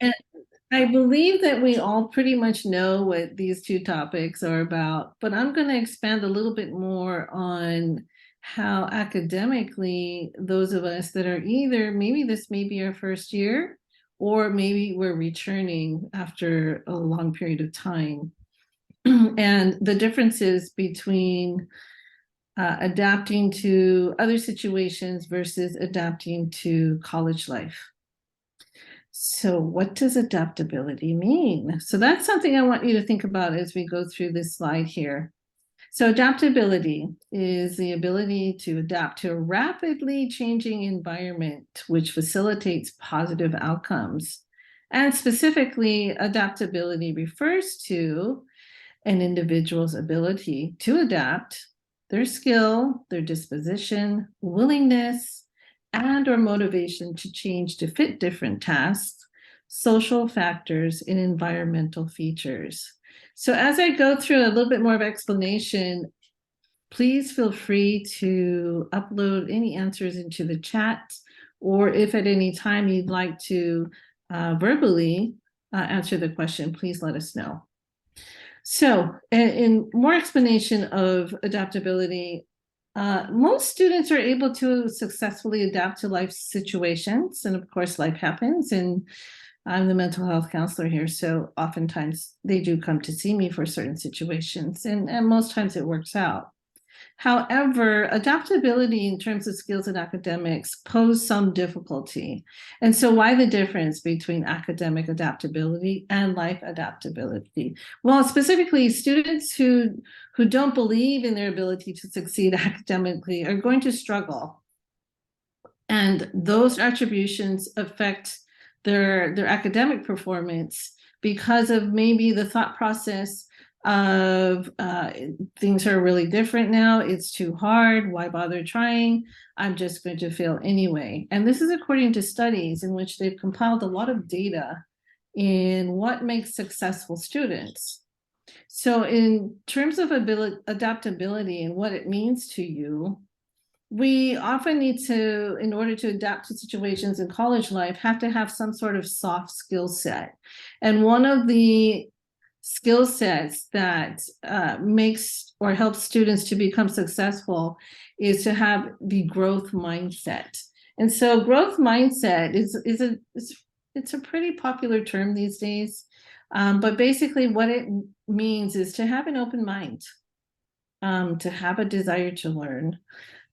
And I believe that we all pretty much know what these two topics are about, but I'm going to expand a little bit more on how academically those of us that are either maybe this may be our first year or maybe we're returning after a long period of time. And the differences between adapting to other situations versus adapting to college life. So what does adaptability mean? So that's something I want you to think about as we go through this slide here. So adaptability is the ability to adapt to a rapidly changing environment, which facilitates positive outcomes. And specifically, adaptability refers to an individual's ability to adapt, their skill, their disposition, willingness, and or motivation to change to fit different tasks, social factors, and environmental features. So as I go through a little bit more of explanation, please feel free to upload any answers into the chat, or if at any time you'd like to verbally answer the question, please let us know. So in more explanation of adaptability, most students are able to successfully adapt to life situations. And of course, life happens. And I'm the mental health counselor here. So oftentimes they do come to see me for certain situations. And most times it works out. However, adaptability in terms of skills and academics pose some difficulty. And so why the difference between academic adaptability and life adaptability? Well, specifically, students who don't believe in their ability to succeed academically are going to struggle. And those attributions affect their academic performance because of maybe the thought process of things are really different now. It's too hard. Why bother trying? I'm just going to fail anyway. And this is according to studies in which they've compiled a lot of data in what makes successful students. So in terms of adaptability and what it means to you, we often need to, in order to adapt to situations in college life, have to have some sort of soft skill set. And one of the skill sets that makes or helps students to become successful is to have the growth mindset. And so growth mindset it's a pretty popular term these days, but basically what it means is to have an open mind, to have a desire to learn.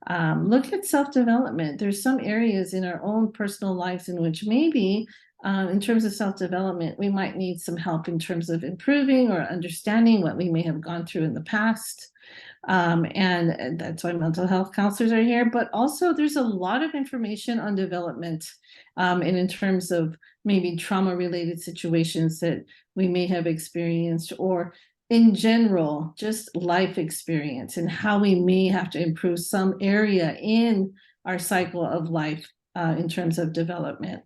Look at self-development. There's some areas in our own personal lives in which maybe in terms of self-development, we might need some help in terms of improving or understanding what we may have gone through in the past. And that's why mental health counselors are here. But also there's a lot of information on development and in terms of maybe trauma-related situations that we may have experienced, or in general, just life experience and how we may have to improve some area in our cycle of life in terms of development.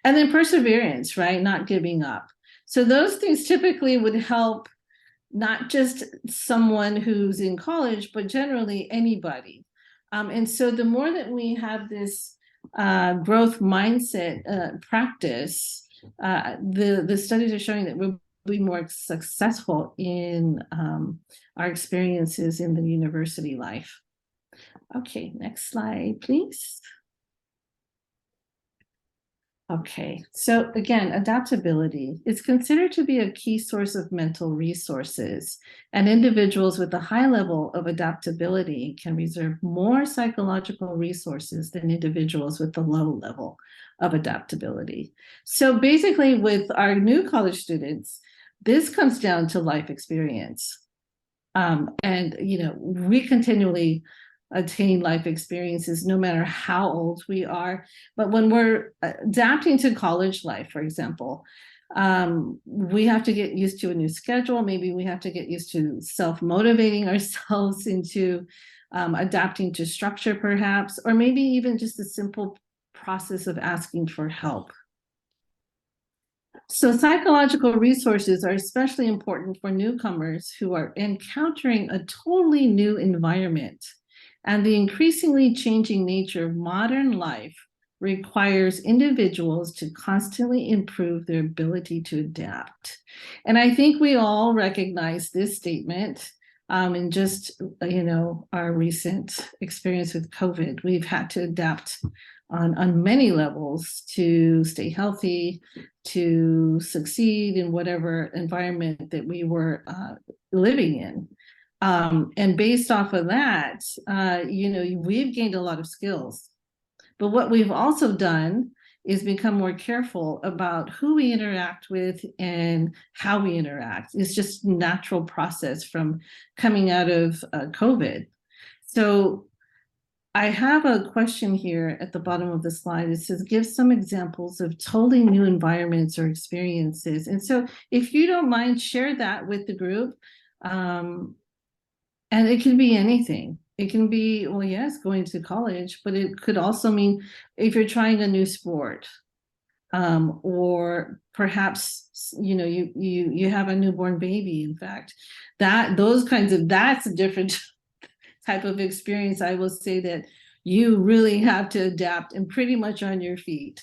And then perseverance, right? Not giving up. So those things typically would help not just someone who's in college, but generally anybody. And so the more that we have this growth mindset practice, the studies are showing that we'll be more successful in our experiences in the university life. Okay, next slide, please. Okay, so again, adaptability is considered to be a key source of mental resources, and individuals with a high level of adaptability can reserve more psychological resources than individuals with a low level of adaptability. So basically with our new college students, this comes down to life experience. And, we continually attain life experiences no matter how old we are. But when we're adapting to college life, for example, we have to get used to a new schedule. Maybe we have to get used to self-motivating ourselves into adapting to structure, perhaps, or maybe even just a simple process of asking for help. So psychological resources are especially important for newcomers who are encountering a totally new environment. And the increasingly changing nature of modern life requires individuals to constantly improve their ability to adapt. And I think we all recognize this statement in just, our recent experience with COVID. We've had to adapt on many levels to stay healthy, to succeed in whatever environment that we were living in. And based off of that, we've gained a lot of skills. But what we've also done is become more careful about who we interact with and how we interact. It's just a natural process from coming out of COVID. So I have a question here at the bottom of the slide. It says, give some examples of totally new environments or experiences. And so if you don't mind, share that with the group. And it can be anything. It can be, well, yes, going to college, but it could also mean if you're trying a new sport, or perhaps, you have a newborn baby. In fact, that's a different type of experience. I will say that you really have to adapt and pretty much on your feet.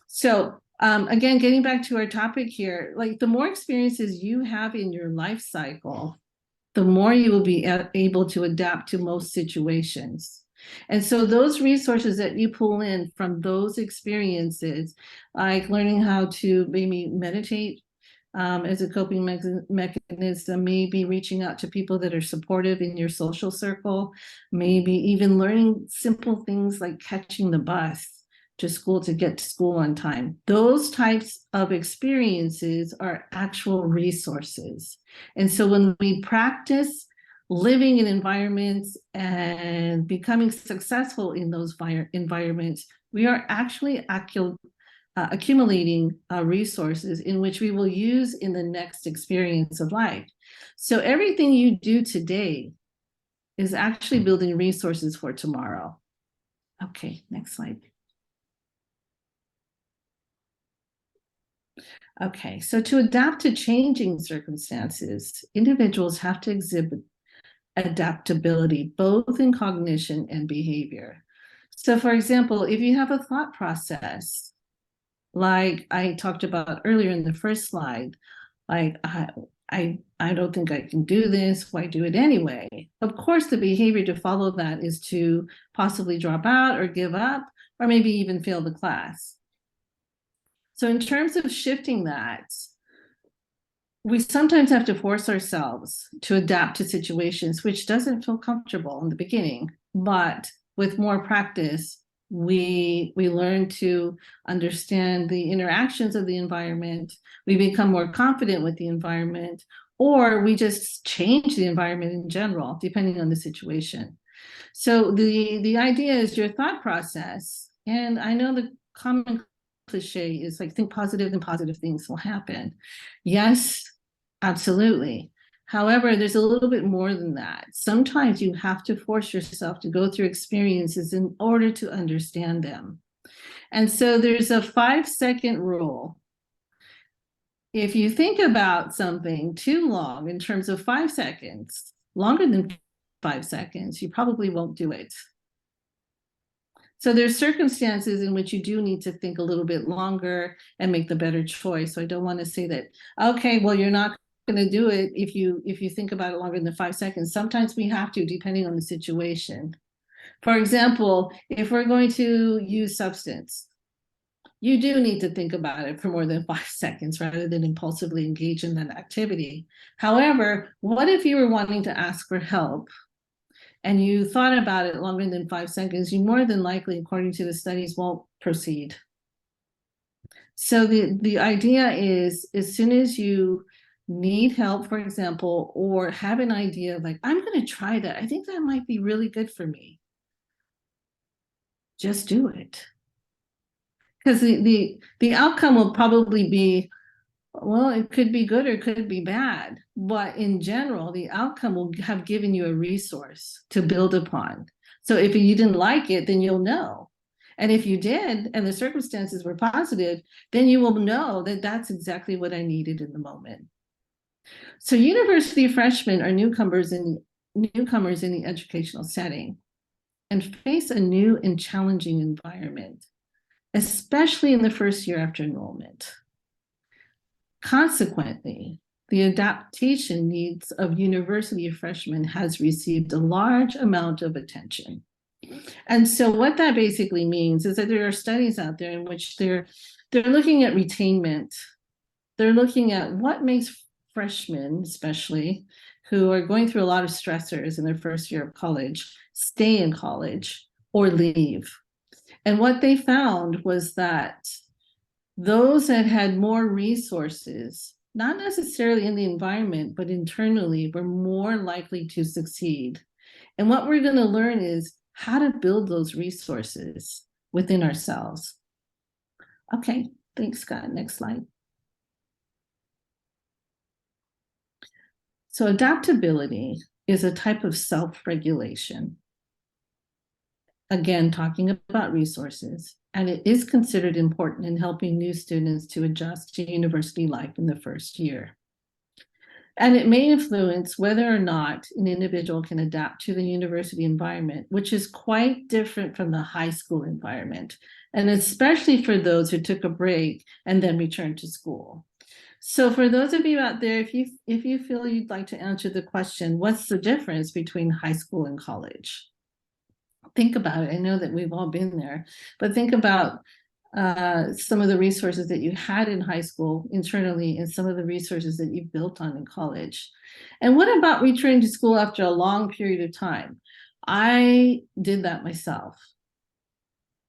So again, getting back to our topic here, like the more experiences you have in your life cycle, the more you will be able to adapt to most situations. And so those resources that you pull in from those experiences, like learning how to maybe meditate as a coping mechanism, maybe reaching out to people that are supportive in your social circle, maybe even learning simple things like catching the bus to school to get to school on time. Those types of experiences are actual resources. And so when we practice living in environments and becoming successful in those environments, we are actually accumulating resources in which we will use in the next experience of life. So everything you do today is actually building resources for tomorrow. Okay, next slide. Okay, so to adapt to changing circumstances, individuals have to exhibit adaptability, both in cognition and behavior. So for example, if you have a thought process, like I talked about earlier in the first slide, like I don't think I can do this, why do it anyway? Of course, the behavior to follow that is to possibly drop out or give up, or maybe even fail the class. So in terms of shifting that, we sometimes have to force ourselves to adapt to situations which doesn't feel comfortable in the beginning, but with more practice, we learn to understand the interactions of the environment, we become more confident with the environment, or we just change the environment in general, depending on the situation. So the idea is your thought process, and I know the common cliche is like, think positive and positive things will happen. Yes, absolutely. However, there's a little bit more than that. Sometimes you have to force yourself to go through experiences in order to understand them. And so there's a 5-second rule. If you think about something too long in terms of 5 seconds, longer than 5 seconds, you probably won't do it. So there's circumstances in which you do need to think a little bit longer and make the better choice. So I don't want to say that, okay, well, you're not going to do it if you think about it longer than 5 seconds. Sometimes we have to, depending on the situation. For example, if we're going to use substance, you do need to think about it for more than 5 seconds rather than impulsively engage in that activity. However, what if you were wanting to ask for help and you thought about it longer than 5 seconds? You more than likely, according to the studies, won't proceed. So the idea is, as soon as you need help, for example, or have an idea of like, I'm going to try that, I think that might be really good for me, just do it. Because the outcome will probably be, well, it could be good or it could be bad. But in general, the outcome will have given you a resource to build upon. So if you didn't like it, then you'll know. And if you did, and the circumstances were positive, then you will know that that's exactly what I needed in the moment. So university freshmen are newcomers in the educational setting and face a new and challenging environment. especially in the first year after enrollment. Consequently, the adaptation needs of university freshmen has received a large amount of attention. And so what that basically means is that there are studies out there in which they're looking at retainment. They're looking at what makes freshmen, especially who are going through a lot of stressors in their first year of college, stay in college or leave. And what they found was that those that had more resources, not necessarily in the environment, but internally, were more likely to succeed. And what we're going to learn is how to build those resources within ourselves. Okay, thanks, Scott. Next slide. So adaptability is a type of self-regulation. Again, talking about resources, and it is considered important in helping new students to adjust to university life in the first year. And it may influence whether or not an individual can adapt to the university environment, which is quite different from the high school environment, and especially for those who took a break and then returned to school. So for those of you out there, if you feel you'd like to answer the question, what's the difference between high school and college? Think about it. I know that we've all been there, but think about some of the resources that you had in high school internally and some of the resources that you built on in college. And what about returning to school after a long period of time? I did that myself.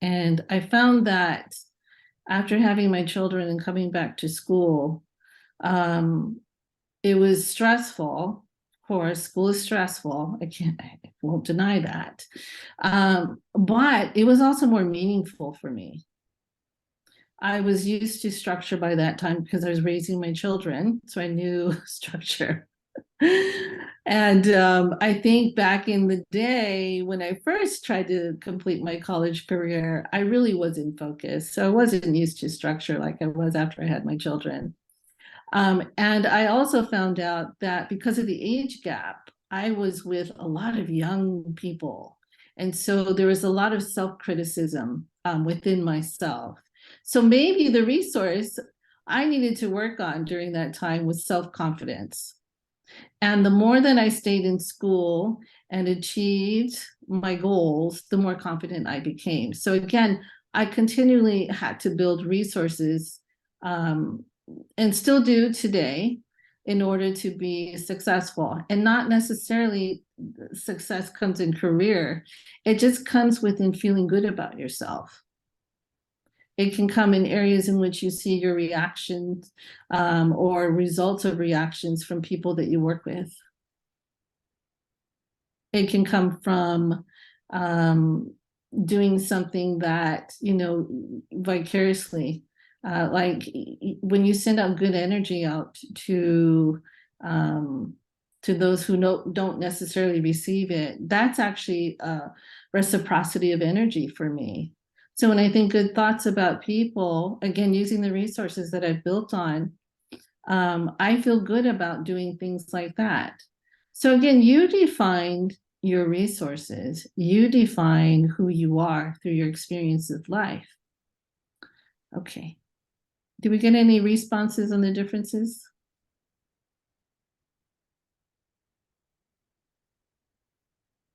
And I found that after having my children and coming back to school, it was stressful. Of course, school is stressful. I won't deny that. But it was also more meaningful for me. I was used to structure by that time because I was raising my children, so I knew structure. And I think back in the day when I first tried to complete my college career, I really wasn't focused. So I wasn't used to structure like I was after I had my children. And I also found out that because of the age gap, I was with a lot of young people. And so there was a lot of self-criticism within myself. So maybe the resource I needed to work on during that time was self-confidence. And the more that I stayed in school and achieved my goals, the more confident I became. So again, I continually had to build resources and still do today in order to be successful. And not necessarily success comes in career. It just comes within feeling good about yourself. It can come in areas in which you see your reactions or results of reactions from people that you work with. It can come from doing something that, you know, vicariously, like when you send out good energy out to those who don't necessarily receive it, that's actually a reciprocity of energy for me. So when I think good thoughts about people, again, using the resources that I've built on, I feel good about doing things like that. So again, you defined your resources. You define who you are through your experience of life. Okay. Did we get any responses on the differences?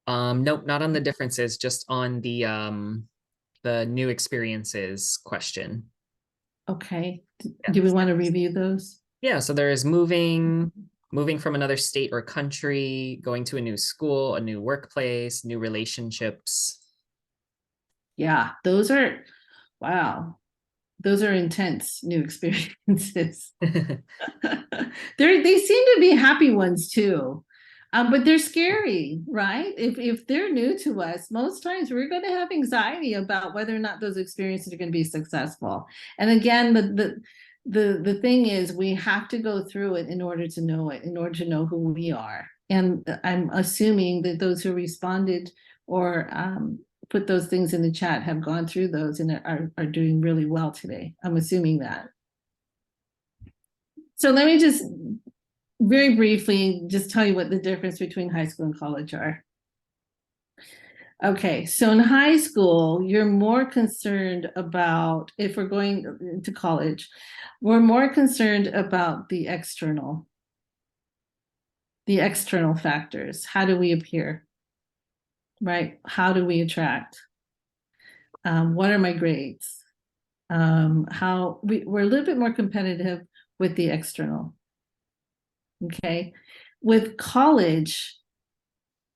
Nope, not on the differences, just on the new experiences question. Okay. Yeah. Do we want to review those? Yeah, so there is moving from another state or country, going to a new school, a new workplace, new relationships. Yeah, those are, wow, those are intense new experiences. They seem to be happy ones too. But they're scary, right? If they're new to us, most times we're going to have anxiety about whether or not those experiences are going to be successful. And again, the thing is, we have to go through it in order to know it, in order to know who we are. And I'm assuming that those who responded or put those things in the chat have gone through those and are doing really well today. I'm assuming that. So let me just very briefly just tell you what the difference between high school and college are. Okay, so in high school, you're more concerned about, if we're going into college, we're more concerned about the external factors. How do we appear? Right? How do we attract? What are my grades? We're a little bit more competitive with the external. Okay. With college,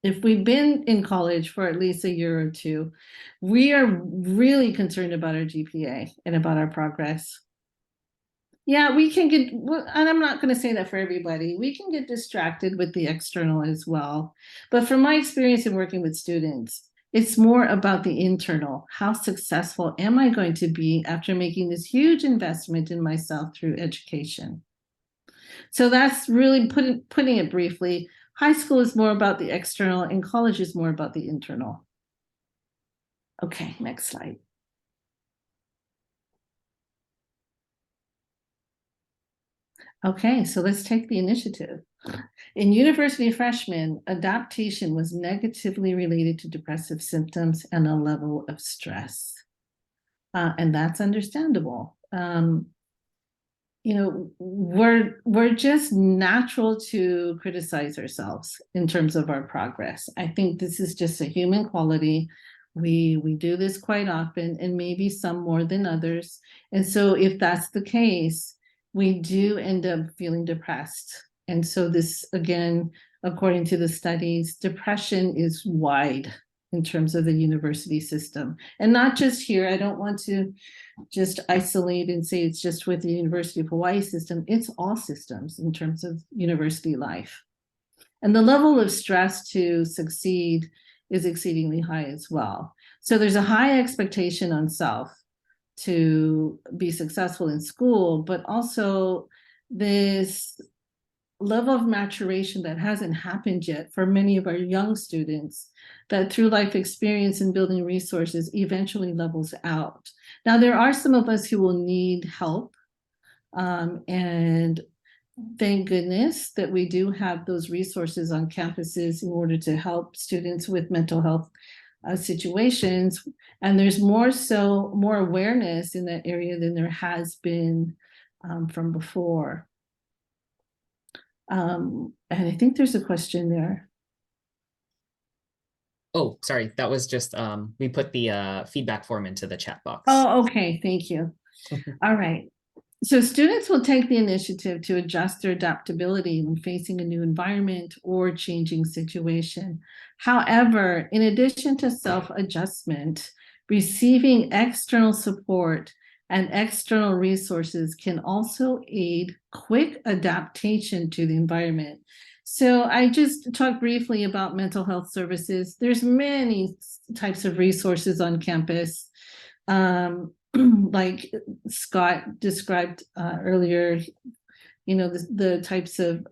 if we've been in college for at least a year or two, we are really concerned about our GPA and about our progress. Yeah, we can get, and I'm not going to say that for everybody, we can get distracted with the external as well. But from my experience in working with students, it's more about the internal. How successful am I going to be after making this huge investment in myself through education? So that's really putting it briefly. High school is more about the external, and college is more about the internal. Okay, next slide. Okay, so let's take the initiative. In university freshmen, adaptation was negatively related to depressive symptoms and a level of stress. And that's understandable. We're just natural to criticize ourselves in terms of our progress. I think this is just a human quality. We do this quite often, and maybe some more than others. And so if that's the case, we do end up feeling depressed. And so this, again, according to the studies, depression is wide in terms of the university system. And not just here. I don't want to just isolate and say it's just with the University of Hawaii system. It's all systems in terms of university life. And the level of stress to succeed is exceedingly high as well. So there's a high expectation on self to be successful in school, but also this level of maturation that hasn't happened yet for many of our young students, that through life experience and building resources eventually levels out. Now, there are some of us who will need help, and thank goodness that we do have those resources on campuses in order to help students with mental health situations. And there's more awareness in that area than there has been from before. And I think there's a question there. Oh, sorry. That was just, we put the feedback form into the chat box. Oh, okay. Thank you. All right. So students will take the initiative to adjust their adaptability when facing a new environment or changing situation. However, in addition to self-adjustment, receiving external support and external resources can also aid quick adaptation to the environment. So I just talked briefly about mental health services. There's many types of resources on campus. Like Scott described earlier, the types of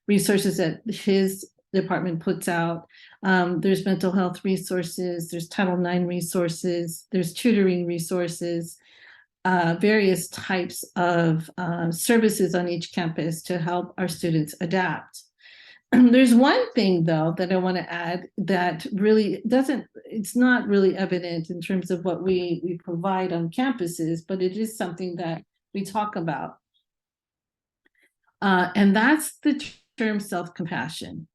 resources that his department puts out. There's mental health resources, there's Title IX resources, there's tutoring resources, various types of services on each campus to help our students adapt. There's one thing, though, that I want to add that really it's not really evident in terms of what we provide on campuses, but it is something that we talk about. And that's the term self-compassion.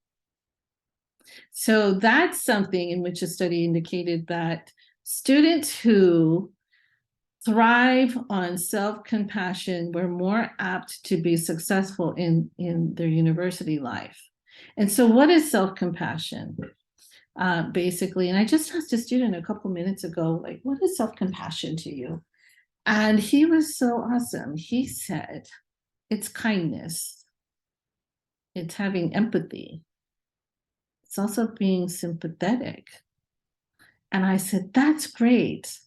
So that's something in which a study indicated that students who thrive on self-compassion were more apt to be successful in their university life. And so what is self-compassion? Basically, and I just asked a student a couple minutes ago, like, what is self-compassion to you? And he was so awesome. He said, it's kindness. It's having empathy. It's also being sympathetic. And I said, that's great.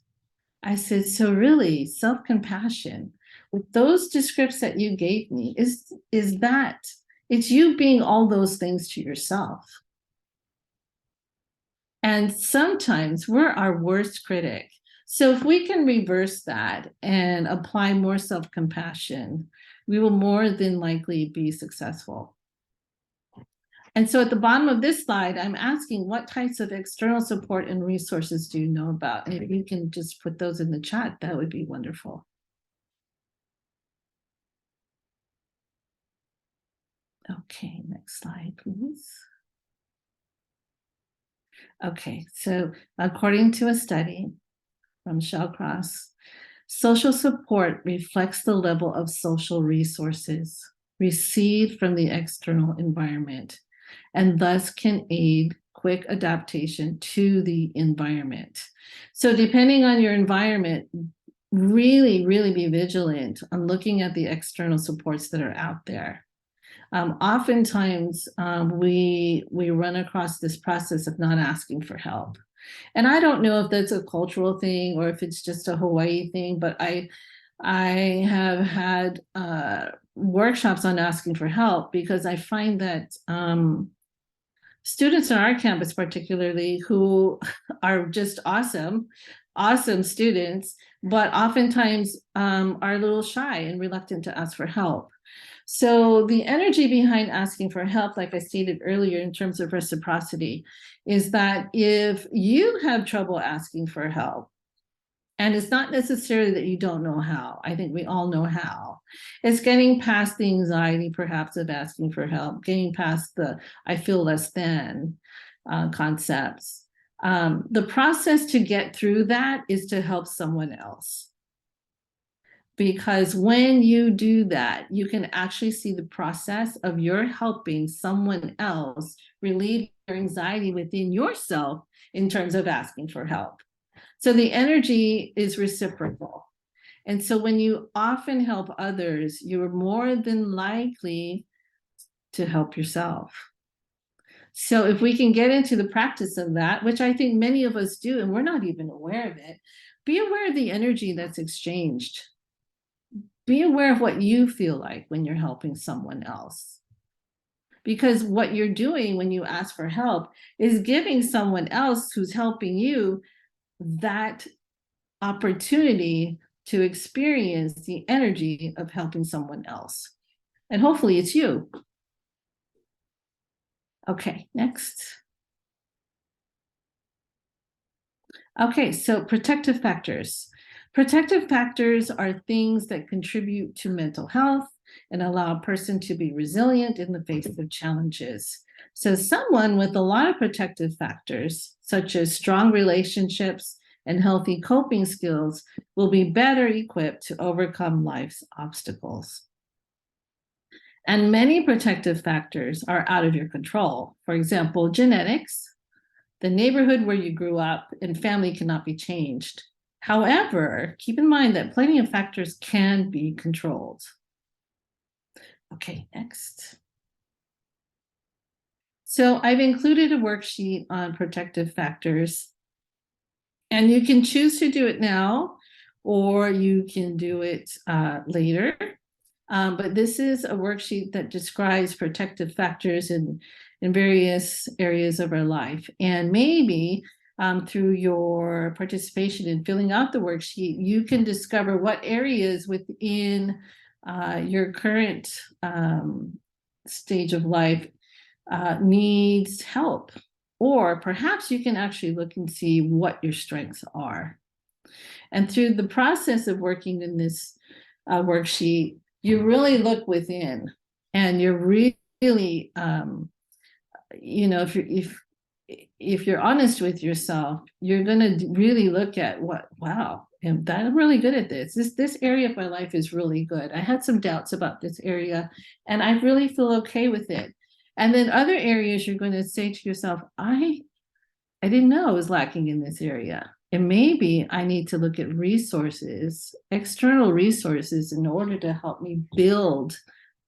I said, so really, self-compassion, with those descriptors that you gave me, is that it's you being all those things to yourself. And sometimes we're our worst critic. So if we can reverse that and apply more self-compassion, we will more than likely be successful. And so at the bottom of this slide, I'm asking what types of external support and resources do you know about? And if you can just put those in the chat, that would be wonderful. Okay, next slide, please. Okay, so according to a study from Shallcross, social support reflects the level of social resources received from the external environment and thus can aid quick adaptation to the environment. So depending on your environment, really, really be vigilant on looking at the external supports that are out there. Oftentimes, we run across this process of not asking for help. And I don't know if that's a cultural thing or if it's just a Hawaii thing, but I have had workshops on asking for help because I find that students on our campus particularly who are just awesome students, but oftentimes are a little shy and reluctant to ask for help. So the energy behind asking for help, like I stated earlier in terms of reciprocity, is that if you have trouble asking for help, and it's not necessarily that you don't know how, I think we all know how. It's getting past the anxiety, perhaps, of asking for help, getting past the I feel less than concepts. The process to get through that is to help someone else. Because when you do that, you can actually see the process of your helping someone else relieve your anxiety within yourself in terms of asking for help. So the energy is reciprocal. And so when you often help others, you're more than likely to help yourself. So if we can get into the practice of that, which I think many of us do, and we're not even aware of it, be aware of the energy that's exchanged. Be aware of what you feel like when you're helping someone else. Because what you're doing when you ask for help is giving someone else who's helping you that opportunity to experience the energy of helping someone else. And hopefully it's you. Okay, next. Okay, so protective factors. Protective factors are things that contribute to mental health and allow a person to be resilient in the face of challenges. So someone with a lot of protective factors, such as strong relationships and healthy coping skills, will be better equipped to overcome life's obstacles. And many protective factors are out of your control. For example, genetics, the neighborhood where you grew up, and family cannot be changed. However, keep in mind that plenty of factors can be controlled. Okay, next. So I've included a worksheet on protective factors, and you can choose to do it now, or you can do it later. But this is a worksheet that describes protective factors in various areas of our life. And maybe through your participation in filling out the worksheet, you can discover what areas within your current stage of life needs help. Or perhaps you can actually look and see what your strengths are. And through the process of working in this worksheet, you really look within, and you're really, if you're honest with yourself, you're gonna really look at wow, I'm really good at this. This area of my life is really good. I had some doubts about this area, and I really feel okay with it. And then other areas you're going to say to yourself, I didn't know I was lacking in this area. And maybe I need to look at resources, external resources, in order to help me build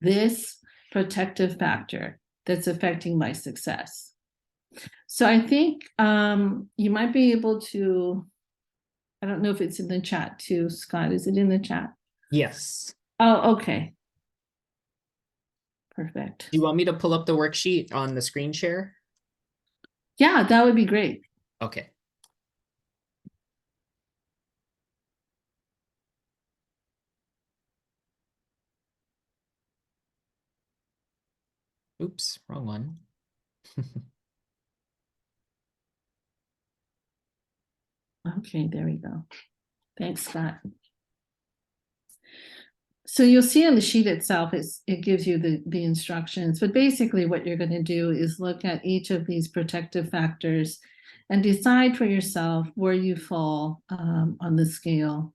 this protective factor that's affecting my success. So I think you might be able to, I don't know if it's in the chat too, Scott. Is it in the chat? Yes. Oh, okay. Perfect. Do you want me to pull up the worksheet on the screen share? Yeah, that would be great. Okay. Oops, wrong one. Okay, there we go. Thanks, Scott. So you'll see on the sheet itself, it gives you the instructions, but basically what you're going to do is look at each of these protective factors and decide for yourself where you fall on the scale.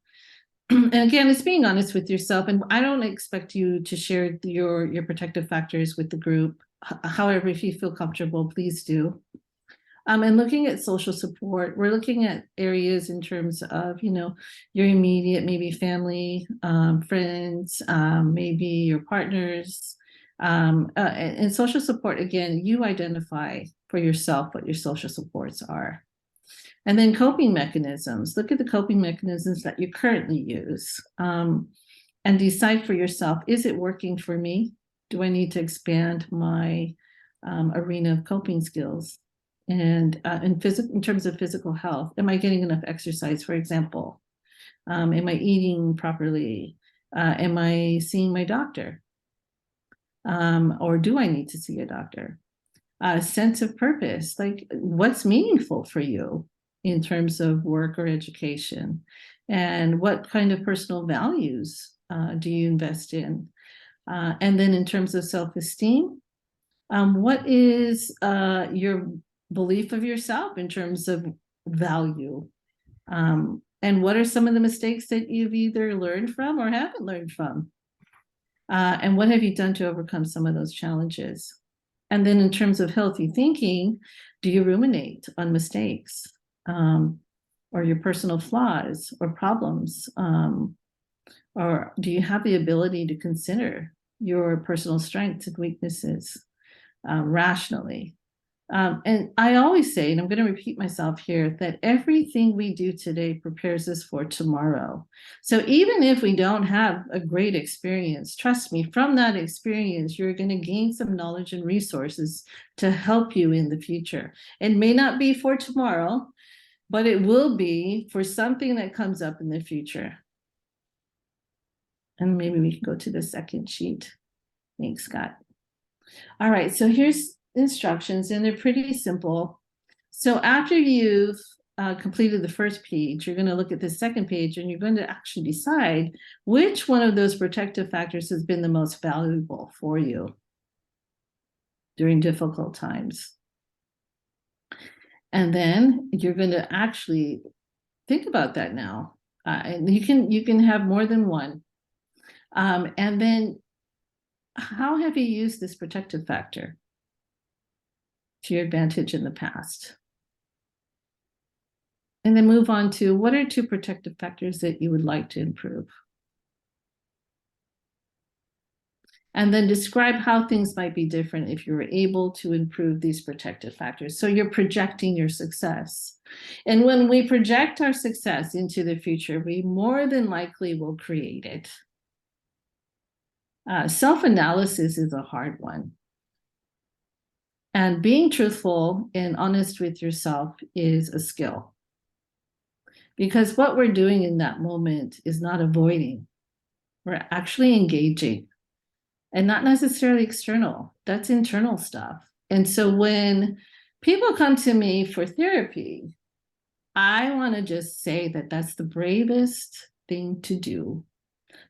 And again, it's being honest with yourself, and I don't expect you to share your protective factors with the group. However, if you feel comfortable, please do. And looking at social support, we're looking at areas in terms of, your immediate, maybe family, friends, maybe your partners. And social support, again, you identify for yourself what your social supports are. And then coping mechanisms, look at the coping mechanisms that you currently use, and decide for yourself, is it working for me? Do I need to expand my arena of coping skills? And in terms of physical health, am I getting enough exercise, for example? Am I eating properly? Am I seeing my doctor? Or do I need to see a doctor? Sense of purpose, like what's meaningful for you in terms of work or education? And what kind of personal values do you invest in? And then in terms of self-esteem, what is your belief of yourself in terms of value? And what are some of the mistakes that you've either learned from or haven't learned from? And what have you done to overcome some of those challenges? And then in terms of healthy thinking, do you ruminate on mistakes, or your personal flaws or problems? Or do you have the ability to consider your personal strengths and weaknesses rationally? And I always say, and I'm going to repeat myself here, that everything we do today prepares us for tomorrow. So even if we don't have a great experience, trust me, from that experience, you're going to gain some knowledge and resources to help you in the future. It may not be for tomorrow, but it will be for something that comes up in the future. And maybe we can go to the second sheet. Thanks, Scott. All right, so here's instructions, and they're pretty simple. So after you've completed the first page, you're going to look at the second page, and you're going to actually decide which one of those protective factors has been the most valuable for you during difficult times. And then you're going to actually think about that now. And you can have more than one. And then how have you used this protective factor to your advantage in the past? And then move on to, what are two protective factors that you would like to improve? And then describe how things might be different if you were able to improve these protective factors. So you're projecting your success. And when we project our success into the future, we more than likely will create it. Self-analysis is a hard one. And being truthful and honest with yourself is a skill. Because what we're doing in that moment is not avoiding, we're actually engaging, and not necessarily external. That's internal stuff. And so when people come to me for therapy, I want to just say that that's the bravest thing to do.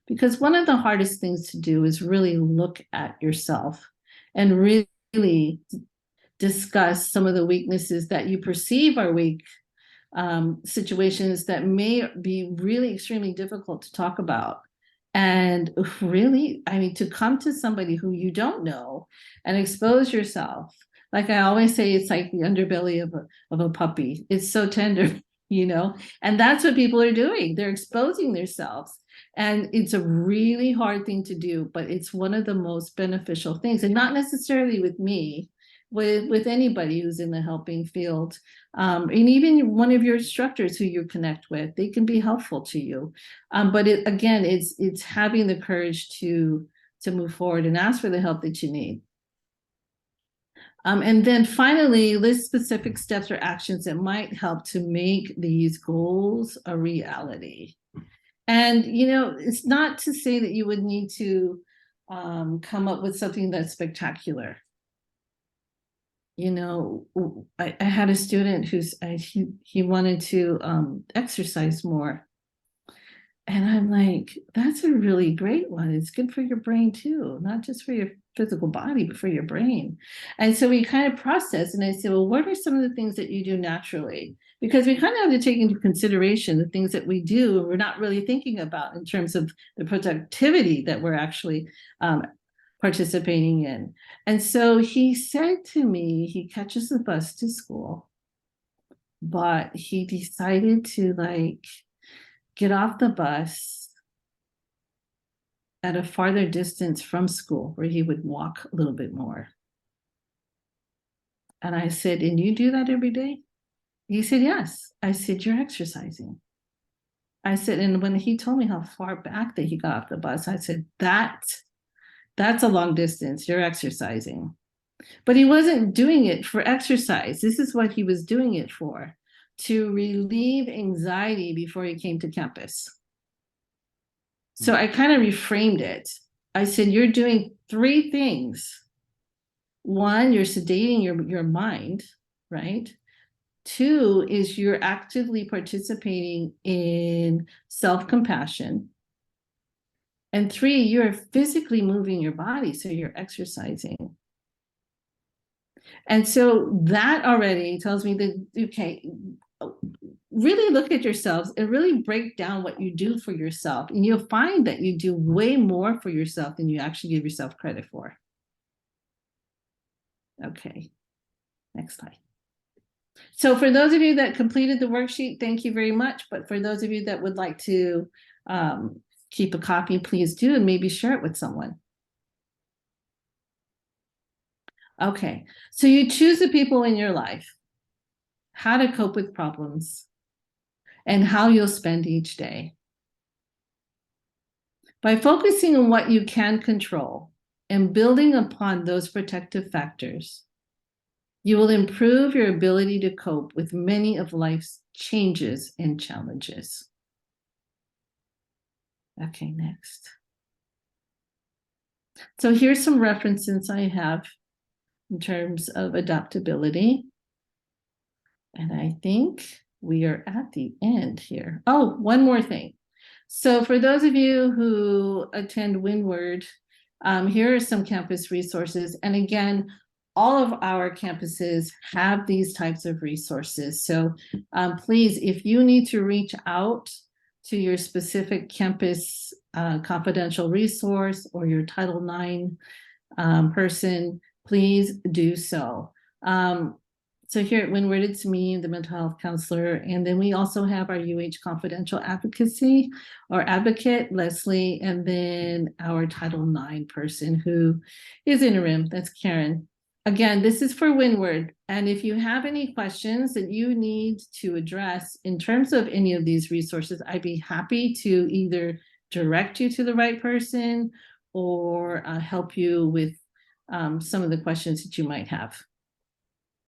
Because one of the hardest things to do is really look at yourself and really discuss some of the weaknesses that you perceive are weak, situations that may be really extremely difficult to talk about. And really, I mean, to come to somebody who you don't know and expose yourself, like I always say, it's like the underbelly of a puppy. It's so tender, and that's what people are doing. They're exposing themselves. And it's a really hard thing to do, but it's one of the most beneficial things. And not necessarily with me, with anybody who's in the helping field. And even one of your instructors who you connect with, they can be helpful to you. But it's having the courage to move forward and ask for the help that you need. And then finally, list specific steps or actions that might help to make these goals a reality. And, it's not to say that you would need to come up with something that's spectacular. you know, I had a student he wanted to exercise more. And I'm like, that's a really great one. It's good for your brain too, not just for your physical body, but for your brain. And so we kind of process, and I said, well, what are some of the things that you do naturally? Because we kind of have to take into consideration the things that we do and we're not really thinking about in terms of the productivity that we're actually participating in. And so he said to me, he catches the bus to school, but he decided to like get off the bus at a farther distance from school where he would walk a little bit more. And I said, and you do that every day? He said, yes. I said, you're exercising. I said, and when he told me how far back that he got off the bus, I said, that's a long distance. You're exercising. But he wasn't doing it for exercise. This is what he was doing it for, to relieve anxiety before he came to campus. So I kind of reframed it. I said, you're doing 3 things. 1, you're sedating your mind, right? 2 is you're actively participating in self-compassion. And 3, you're physically moving your body, so you're exercising. And so that already tells me that, okay, really look at yourselves and really break down what you do for yourself. And you'll find that you do way more for yourself than you actually give yourself credit for. Okay, next slide. So for those of you that completed the worksheet, thank you very much. But for those of you that would like to keep a copy, please do, and maybe share it with someone. Okay, so you choose the people in your life, how to cope with problems, and how you'll spend each day. By focusing on what you can control and building upon those protective factors, you will improve your ability to cope with many of life's changes and challenges. Okay, next. So here's some references I have in terms of adaptability. And I think we are at the end here. Oh, one more thing. So for those of you who attend Windward, here are some campus resources. And again, all of our campuses have these types of resources. So please, if you need to reach out to your specific campus confidential resource or your Title IX person, please do so. So here at Windward, it's me, the mental health counselor, and then we also have our UH confidential advocacy or advocate, Leslie, and then our Title IX person who is interim, that's Karen. Again, this is for Windward, and if you have any questions that you need to address in terms of any of these resources, I'd be happy to either direct you to the right person or help you with some of the questions that you might have.